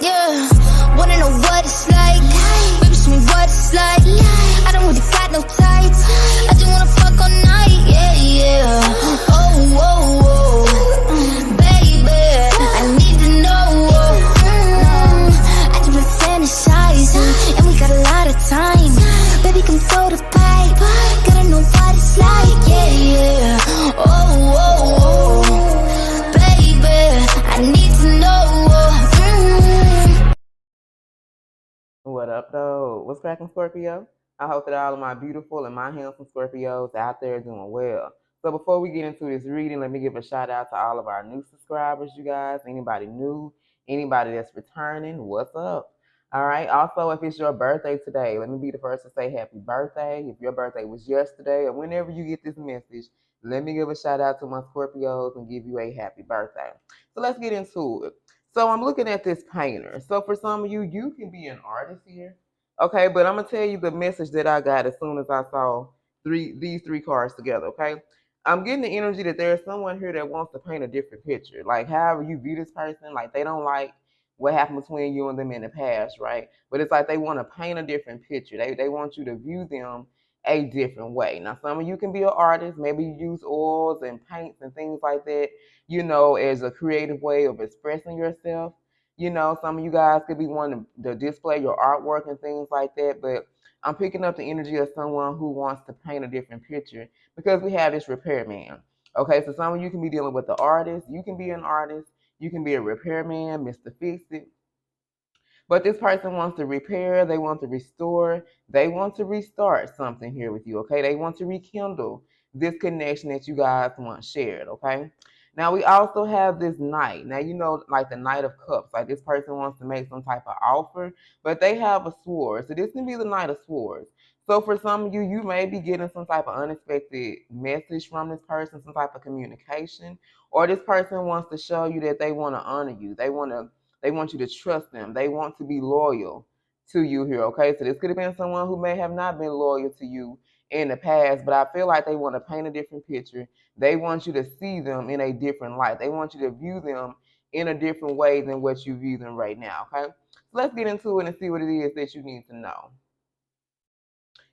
Yeah, wanna know what it's like. Baby, show me what it's like. I don't really got no tights. I just wanna fuck all night. Yeah, yeah. Oh, oh, oh. Baby, I need to know. I just been fantasizing, and we got a lot of time. Baby, come throw the pipe. Gotta know what it's like. Yeah, yeah. Oh, oh, oh. Baby, I need to know. What up, though? What's cracking, Scorpio? I hope that all of my beautiful and my handsome Scorpios out there are doing well. So before we get into this reading, let me give a shout out to all of our new subscribers, you guys. Anybody new, anybody that's returning, what's up? All right. Also, if it's your birthday today, let me be the first to say happy birthday. If your birthday was yesterday or whenever you get this message, let me give a shout out to my Scorpios and give you a happy birthday. So let's get into it. So I'm looking at this painter. So for some of you, you can be an artist here. Okay, but I'm gonna tell you the message that I got as soon as I saw these three cards together, okay? I'm getting the energy that there's someone here that wants to paint a different picture. Like however you view this person, like they don't like what happened between you and them in the past, right? But it's like they want to paint a different picture. They want you to view them a different way. Now some of you can be an artist, maybe you use oils and paints and things like that, as a creative way of expressing yourself. Some of you guys could be wanting to display your artwork and things like that, but I'm picking up the energy of someone who wants to paint a different picture because we have this repairman. Okay, so some of you can be dealing with the artist. You can be an artist. You can be a repairman, Mr. Fix It. But this person wants to repair, they want to restore, they want to restart something here with you, okay? They want to rekindle this connection that you guys once shared, okay? Now we also have this knight. Now like the Knight of Cups, like this person wants to make some type of offer, but they have a sword. So this can be the Knight of Swords. So for some of you, you may be getting some type of unexpected message from this person, some type of communication, or this person wants to show you that they want to honor you. They want you to trust them. They want to be loyal to you here, okay? So this could have been someone who may have not been loyal to you in the past, but I feel like they want to paint a different picture. They want you to see them in a different light. They want you to view them in a different way than what you view them right now, okay? So let's get into it and see what it is that you need to know.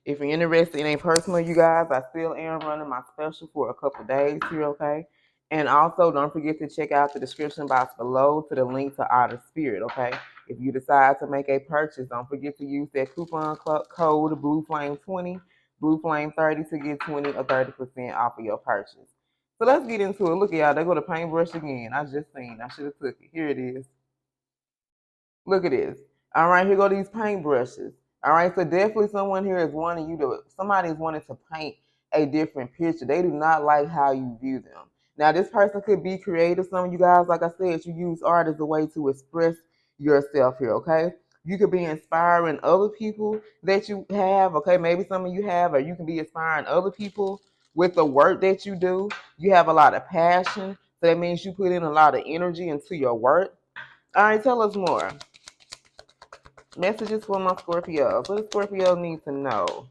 If you're interested in a personal, you guys, I still am running my special for a couple days here, okay? And also, don't forget to check out the description box below to the link to Outer Spirit, okay? If you decide to make a purchase, don't forget to use that coupon code BLUFlame20, BLUFlame30 to get 20 or 30% off of your purchase. So let's get into it. Look at y'all, they go to paintbrush again. I just seen. I should have took it. Here it is. Look at this. All right, here go these paintbrushes. All right, so definitely someone here is wanting you to, somebody is wanting to paint a different picture. They do not like how you view them. Now, this person could be creative. Some of you guys, like I said, you use art as a way to express yourself here, okay? You could be inspiring other people that you have, okay? Maybe some of you have, or you can be inspiring other people with the work that you do. You have a lot of passion, so that means you put in a lot of energy into your work. All right, tell us more. Messages for my Scorpios. What does Scorpio need to know?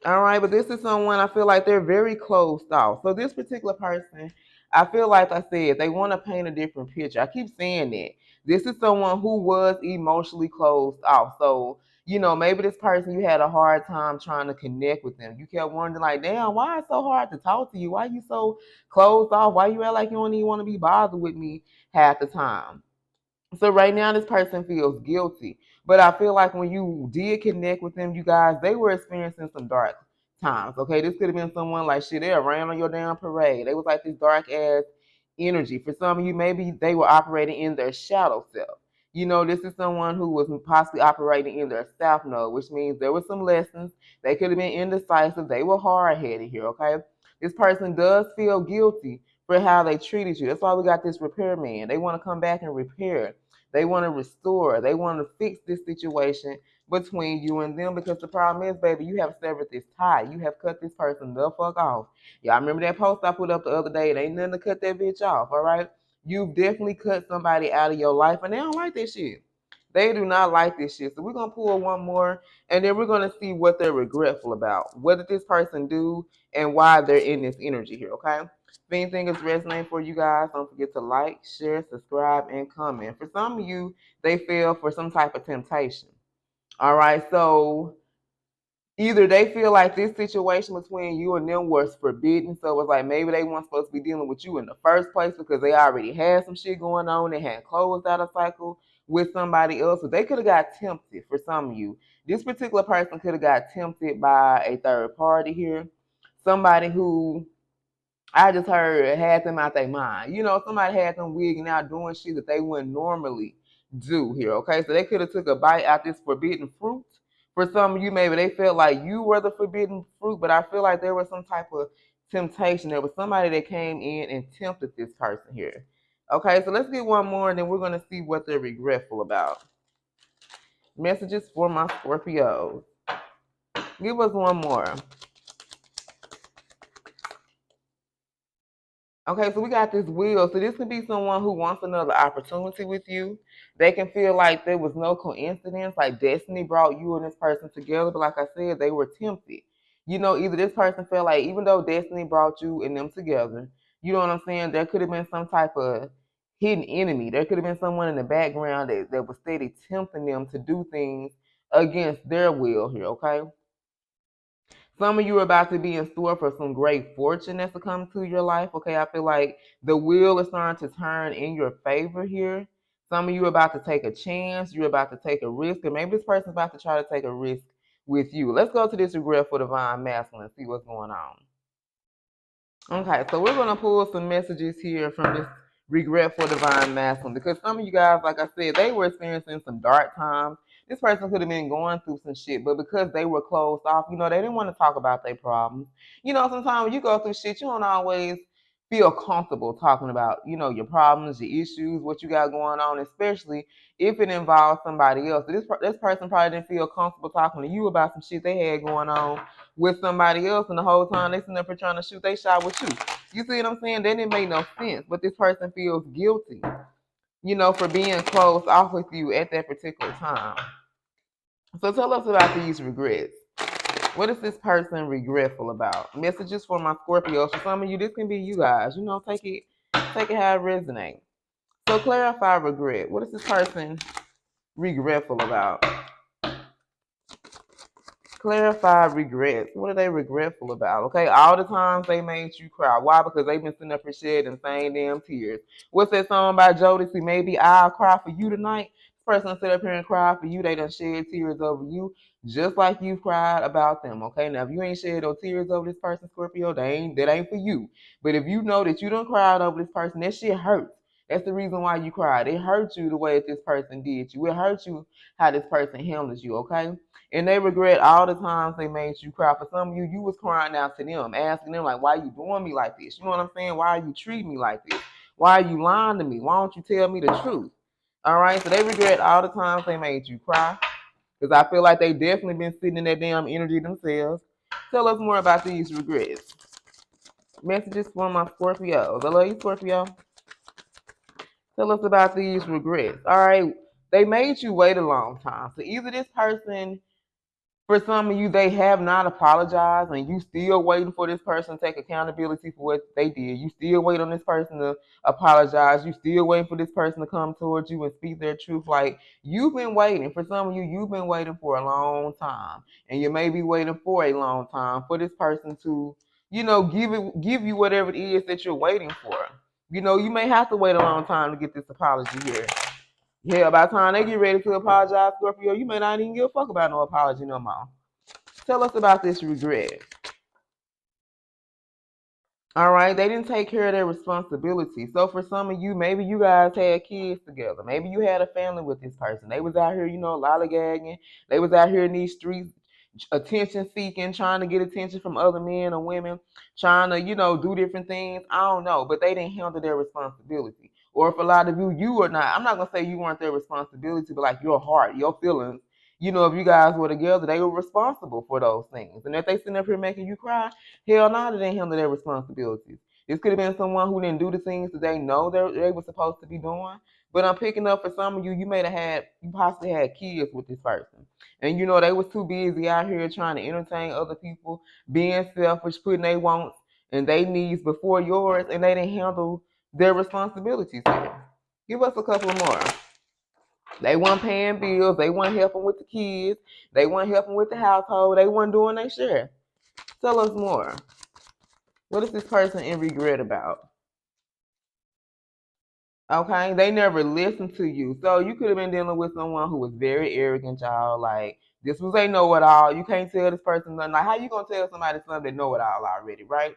All right, but this is someone I feel like they're very closed off. So this particular person, I feel like I said, they want to paint a different picture. I keep saying that. This is someone who was emotionally closed off. So, maybe this person, you had a hard time trying to connect with them. You kept wondering like, damn, why it's so hard to talk to you? Why you so closed off? Why you act like you don't even want to be bothered with me half the time? So right now, this person feels guilty. But I feel like when you did connect with them, you guys, they were experiencing some dark times. Okay, this could have been someone like shit. They ran on your damn parade. They was like this dark ass energy. For some of you, maybe they were operating in their shadow self. This is someone who was possibly operating in their south node, which means there were some lessons. They could have been indecisive. They were hard headed here. Okay, this person does feel guilty for how they treated you. That's why we got this repairman. They want to come back and repair. They want to restore. They want to fix this situation between you and them, because the problem is, baby, you have severed this tie. You have cut this person the fuck off. Y'all remember that post I put up the other day? It ain't nothing to cut that bitch off, all right? You've definitely cut somebody out of your life, and they don't like that shit. They do not like this shit. So we're going to pull one more, and then we're going to see what they're regretful about. What did this person do and why they're in this energy here, okay? If anything is resonating for you guys, don't forget to like, share, subscribe, and comment. For some of you, they feel for some type of temptation. All right, so either they feel like this situation between you and them was forbidden, so it's like maybe they weren't supposed to be dealing with you in the first place because they already had some shit going on. They had closed out a cycle with somebody else, so they could have got tempted. For some of you, this particular person could have got tempted by a third party here, somebody who I just heard had them out their mind. You know, somebody had them wigging out doing shit that they wouldn't normally do here. Okay, so they could have took a bite out this forbidden fruit. For some of you, maybe they felt like you were the forbidden fruit, but I feel like there was some type of temptation. There was somebody that came in and tempted this person here. Okay, so let's get one more, and then we're gonna see what they're regretful about. Messages for my Scorpios. Give us one more. Okay, so we got this wheel. So this could be someone who wants another opportunity with you. They can feel like there was no coincidence, like destiny brought you and this person together. But like I said, they were tempted. You know, either this person felt like even though destiny brought you and them together, you know what I'm saying? There could have been some type of hidden enemy. There could have been someone in the background that was steady tempting them to do things against their will here, okay? Some of you are about to be in store for some great fortune that's to come to your life. Okay, I feel like the wheel is starting to turn in your favor here. Some of you are about to take a chance. You're about to take a risk, and maybe this person's about to try to take a risk with you. Let's go to this regretful divine masculine and see what's going on. Okay, so we're going to pull some messages here from this regretful divine masculine because some of you guys, like I said, they were experiencing some dark times. This person could have been going through some shit, but because they were closed off, you know, they didn't want to talk about their problems. You know, sometimes when you go through shit, you don't always feel comfortable talking about, you know, your problems, your issues, what you got going on, especially if it involves somebody else. So this person probably didn't feel comfortable talking to you about some shit they had going on with somebody else, and the whole time they sitting up here trying to shoot they shot with you. You see what I'm saying? That didn't make no sense. But this person feels guilty, you know, for being closed off with you at that particular time. So tell us about these regrets. What is this person regretful about? Messages for my Scorpios. For some of you, this can be you guys. You know, take it how it resonates. So clarify regret. What is this person regretful about? Clarify regrets. What are they regretful about? Okay, all the times they made you cry. Why? Because they've been sitting up and shedding the same damn tears. What's that song by Jodeci? Maybe I'll cry for you tonight. This person sit up here and cry for you. They done shed tears over you, just like you cried about them. Okay, now if you ain't shed no tears over this person, Scorpio, that ain't for you. But if you know that you done cried over this person, that shit hurts. That's the reason why you cried. It hurt you the way that this person did you. It hurt you how this person handles you. Okay. And they regret all the times they made you cry. For some of you, you was crying out to them, asking them, like, why are you doing me like this? You know what I'm saying? Why are you treating me like this? Why are you lying to me? Why don't you tell me the truth? All right, so they regret all the times they made you cry. Because I feel like they definitely been sitting in that damn energy themselves. Tell us more about these regrets. Messages from my Scorpios. I love you, Scorpio. Tell us about these regrets. All right, they made you wait a long time. So either this person, for some of you, they have not apologized, and you still waiting for this person to take accountability for what they did. You still wait on this person to apologize. You still waiting for this person to come towards you and speak their truth. Like, you've been waiting. For some of you, you've been waiting for a long time, and you may be waiting for a long time for this person to, you know, give you whatever it is that you're waiting for. You know, you may have to wait a long time to get this apology here. Yeah, by the time they get ready to apologize, Scorpio, you may not even give a fuck about no apology no more. Tell us about this regret. All right, they didn't take care of their responsibility. So for some of you, maybe you guys had kids together. Maybe you had a family with this person. They was out here, you know, lollygagging. They was out here in these streets, attention seeking, trying to get attention from other men or women, trying to, you know, do different things. I don't know, but they didn't handle their responsibility. Or if a lot of you, you were not, I'm not gonna say you weren't their responsibility, but like your heart, your feelings. You know, if you guys were together, they were responsible for those things. And if they sitting up here making you cry, hell no, they didn't handle their responsibilities. This could have been someone who didn't do the things that they know they were supposed to be doing. But I'm picking up for some of you, you possibly had kids with this person. And you know, they was too busy out here trying to entertain other people, being selfish, putting their wants, and they needs before yours, and they didn't handle their responsibilities here. Give us a couple more. They weren't paying bills. They weren't helping with the kids. They weren't helping with the household. They weren't doing their share. Tell us more. What is this person in regret about? Okay, they never listened to you. So you could have been dealing with someone who was very arrogant, y'all. Like, this was a know-it-all. You can't tell this person nothing. Like, how you gonna tell somebody something that know-it-all already, right?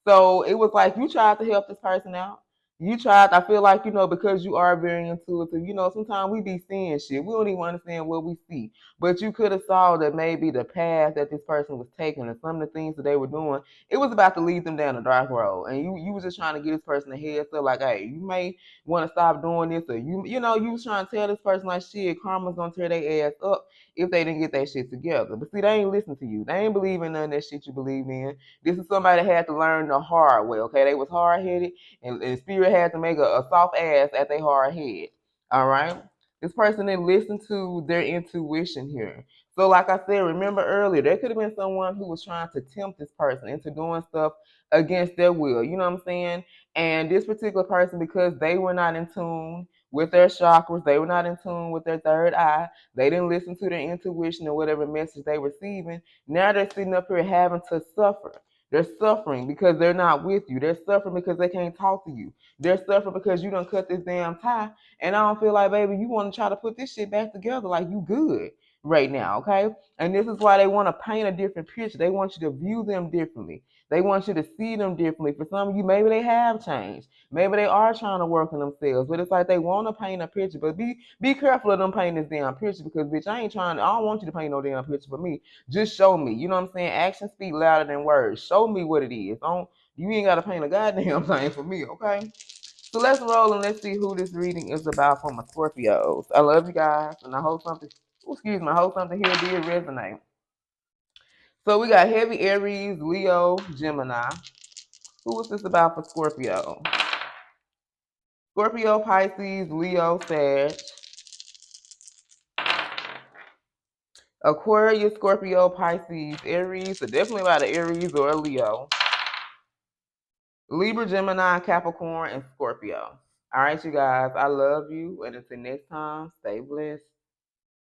So it was like you tried to help this person out. You tried. I feel like, because you are very intuitive. Sometimes we be seeing shit. We don't even understand what we see. But you could have saw that maybe the path that this person was taking and some of the things that they were doing, it was about to lead them down a dark road. And you was just trying to get this person a heads up, like, hey, you may want to stop doing this, or you was trying to tell this person like, shit, karma's gonna tear their ass up if they didn't get that shit together. But see, they ain't listen to you. They ain't believe in none of that shit you believe in. This is somebody that had to learn the hard way. Okay, they was hard headed, and spirit had to make a soft ass at their hard head. All right. This person didn't listen to their intuition here. So, like I said, remember earlier, there could have been someone who was trying to tempt this person into doing stuff against their will. You know what I'm saying? And this particular person, because they were not in tune with their chakras, they were not in tune with their third eye, they didn't listen to their intuition or whatever message they were receiving. Now they're sitting up here having to suffer. They're suffering because they're not with you. They're suffering because they can't talk to you. They're suffering because you done cut this damn tie. And I don't feel like, baby, you want to try to put this shit back together like you good right now, okay? And this is why they want to paint a different picture. They want you to view them differently. They want you to see them differently. For some of you, maybe they have changed. Maybe they are trying to work on themselves. But it's like they want to paint a picture. But be careful of them painting this damn picture, because, bitch, I don't want you to paint no damn picture for me. Just show me. You know what I'm saying? Actions speak louder than words. Show me what it is. You ain't got to paint a goddamn thing for me, okay? So let's roll and let's see who this reading is about for my Scorpios. I love you guys, and I hope something, I hope something here did resonate. So we got Heavy Aries, Leo, Gemini. Who is this about for Scorpio? Scorpio, Pisces, Leo, Sag. Aquarius, Scorpio, Pisces, Aries. So definitely about an Aries or a Leo. Libra, Gemini, Capricorn, and Scorpio. All right, you guys. I love you. And until next time, stay blessed.